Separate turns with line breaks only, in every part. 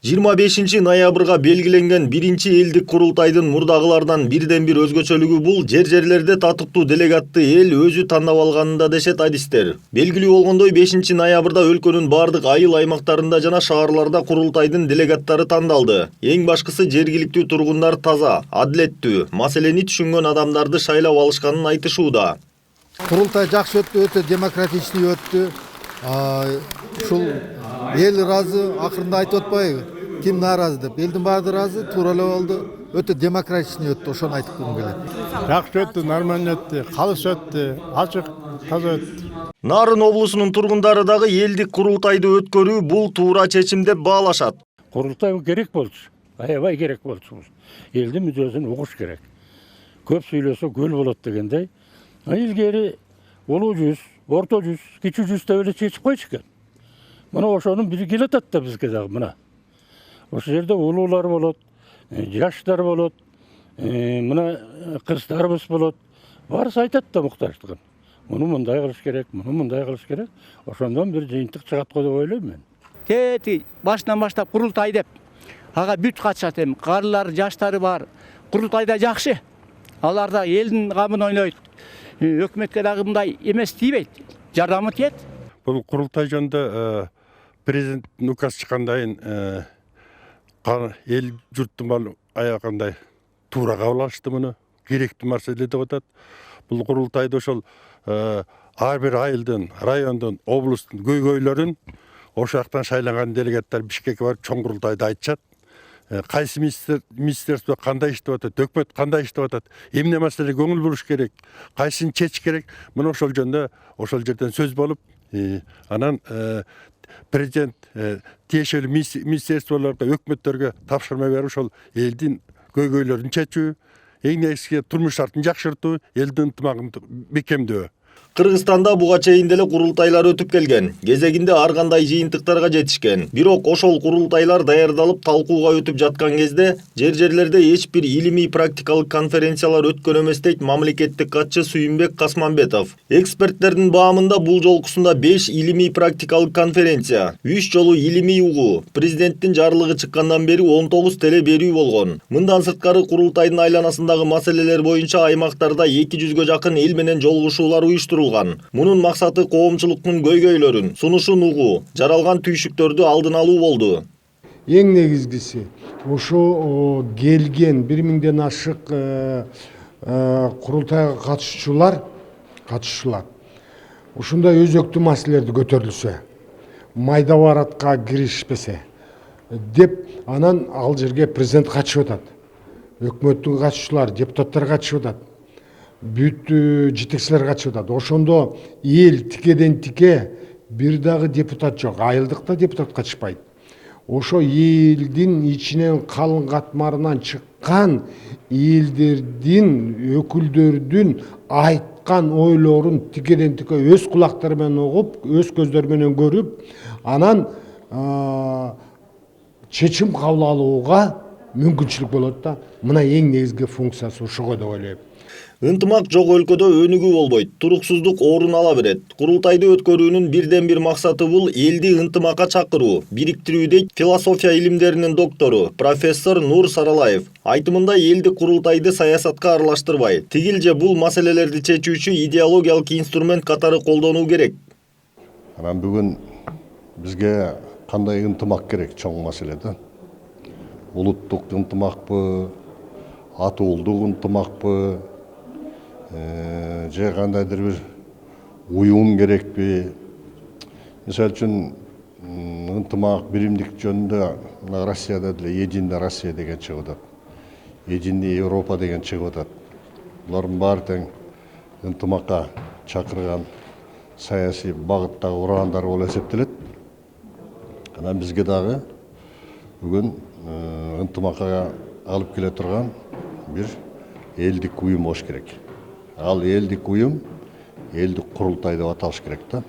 25 белгиленген биринчи элдик курултайдын мурдагылардан бирден бир өзгөчөлүгү бул жер-жерлерде татыктуу делегатты эл өзү тандап алганында дешет адистер. Белгилүү болгондой 5 өлкөнүн бардык айыл аймактарында жана шаарларда курултайдын делегаттары тандалды. Эң башкысы жергиликтүү тургундар таза, адилеттүү, маселени түшүнгөн адамдарды шайлап алышканын айтышууда.
Курултай жакшы өттү, өтө демократичный өттү. Ушул эл ыраазы, акырында айтып атпайбы, ким нааразы деп. Элдин баары ыраазы, туура эле болду. Өтө демократичный өттү, ошону айтып койгум келет.
Жакшы өттү, нормально өттү, калыс өттү, ачык, таза өттү.
Нарын облусунун тургундары дагы элдик курултайды өткөрүү бул туура чечим деп баалашат.
Курултай керек болчу, аябай керек болчу. Элдин мүддөсүн угуш керек. Көп сүйлөсө көл болот дегендей. Илгери улуу жүз, орто жүз, кичүү жүз деп эле чечип койчу экен. Мына ошонун бири келатат да бизге дагы мына. Ошол жерде улуулар болот, жаштар болот, мына кыздарыбыз болот. Баарысы айтат да муктаждыгын. Муну мындай кылыш керек, муну мындай кылыш керек. Ошондон бир жыйынтык чыгат го деп ойлойм мен.
Тети башынан баштап курултай деп. Ага бүт катышат эми. Карылар, жаштары бар. Курултайда жакшы. Алар да элдин камын ойнойт. Өкмөткө дагы мындай эмес тийбейт. Жардамы тиет.
Бул курултай жөнүндө президенттин указы чыккандан кийин эл журттун баары аягандай туура кабыл алышты муну. Керектүү маселе деп атат. Бул курултайда ошол ар бир айылдын, райондун, облустун көйгөйлөрүн ошол жактан шайланган делегаттар Бишкекке барып чоң курултайда айтышат. Кайсы министерство кандай иштеп атат, өкмөт кандай иштеп атат, эмне маселеге көңүл буруш керек, кайсын чечиш керек. Мына ошол жөнүндө ошол жерден сөз болуп, анан президент тиешелүү министерстволорго, өкмөттөргө тапшырма берип ошол элдин көйгөйлөрүн чечүү, эң негизги турмуш шартын жакшыртуу, элдин ынтымагын бекемдөө.
Кыргызстанда буга чейин деле курултайлар өтүп келген. Кезегинде ар кандай жыйынтыктарга жетишкен. Бирок ошол курултайлар даярдалып талкууга өтүп жаткан кезде жер-жерлерде эч бир илимий практикалык конференциялар өткөн эмес дейт мамлекеттик катчы Сүйүнбек Касманбетов. Эксперттердин баамында бул жолкусунда 5 илимий практикалык конференция, 3 жолу илимий угуу, президенттин жарлыгы чыккандан бери 19 теле берүү болгон. Мындан сырткары курултайдын айланасындагы маселелер боюнча аймактарда 200гө жакын эл менен жолугушуулар уюштурулган. Мунун максаты коомчулуктун көйгөйлөрүн, сунушун угуу, жаралган түйшүктөрдү алдын алуу болду.
Эң негизгиси ошо келген 1000ден ашык курултайга катышуучулар ушундай өзөктүү маселелерди көтөрүлсө, майда баратка киришпесе деп анан ал жерге президент катышып атат. Өкмөттүн катышуучулары, депутаттар катышып атат. Бүт жетекчилер катышып атат. Ошондо эл тикеден тике бир дагы депутат жок. Айылдыкта депутат катышпайт. Ошо элдин ичинен калың катмарынан чыккан элдердин өкүлдөрдүн айткан ойлорун тикеден тике өз кулактары менен угуп, өз көздөрү менен көрүп, анан чечим кабыл алууга мүмкүнчүлүк болот да. Мына эң негизги функциясы ошого деп ойлойм.
Ынтымак жок өлкөдө өнүгүү болбойт, туруксуздук орун ала берет. Курултайды өткөрүүнүн бирден бир максаты бул элди ынтымакка чакыруу, бириктирүү дейт философия илимдеринин доктору, профессор Нур Саралаев. Айтымында элдик курултайды саясатка аралаштырбай, тигилже бул маселелерди чечүүчү идеологиялык инструмент катары колдонуу керек.
Анан бүгүн бизге кандай ынтымак керек чоң маселеде? Улуттук ынтымакпы, атуулдук ынтымакпы, же кандайдыр бир уюм керекпи? Мисалы үчүн ынтымак, биримдик жөнүндө Россияда деле Единая Россия деген чыгып атат. Единая Европа деген чыгып атат. Булардын баары тең ынтымакка чакырган саясий багыттагы урагандар болуп эсептелет. Анан бизге дагы бүгүн ынтымакка алып келе турган бир элдик уюм болуш керек. Ал элдик уюм элдик курултай деп аталыш керек да.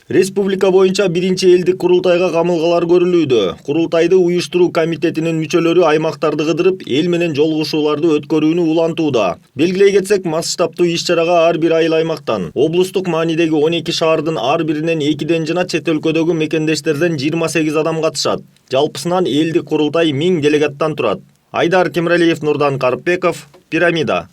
Республика боюнча биринчи элдик курултайга камылгалар көрүлүүдө. Курултайды уюштуруу комитетинин мүчөлөрү аймактарды кыдырып, эл менен жолугушууларды өткөрүүнү улантууда. Белгилей кетсек, масштабтуу иш-чарага ар бир айыл аймактан, облустук маанидеги 12 шаардын ар биринен 2ден жана чет өлкөдөгү мекендештерден 28 адам катышат. Жалпысынан элдик курултай 1000 делегаттан турат. Айдар Кемралиев, Нурдан Карпбеков, Пирамида.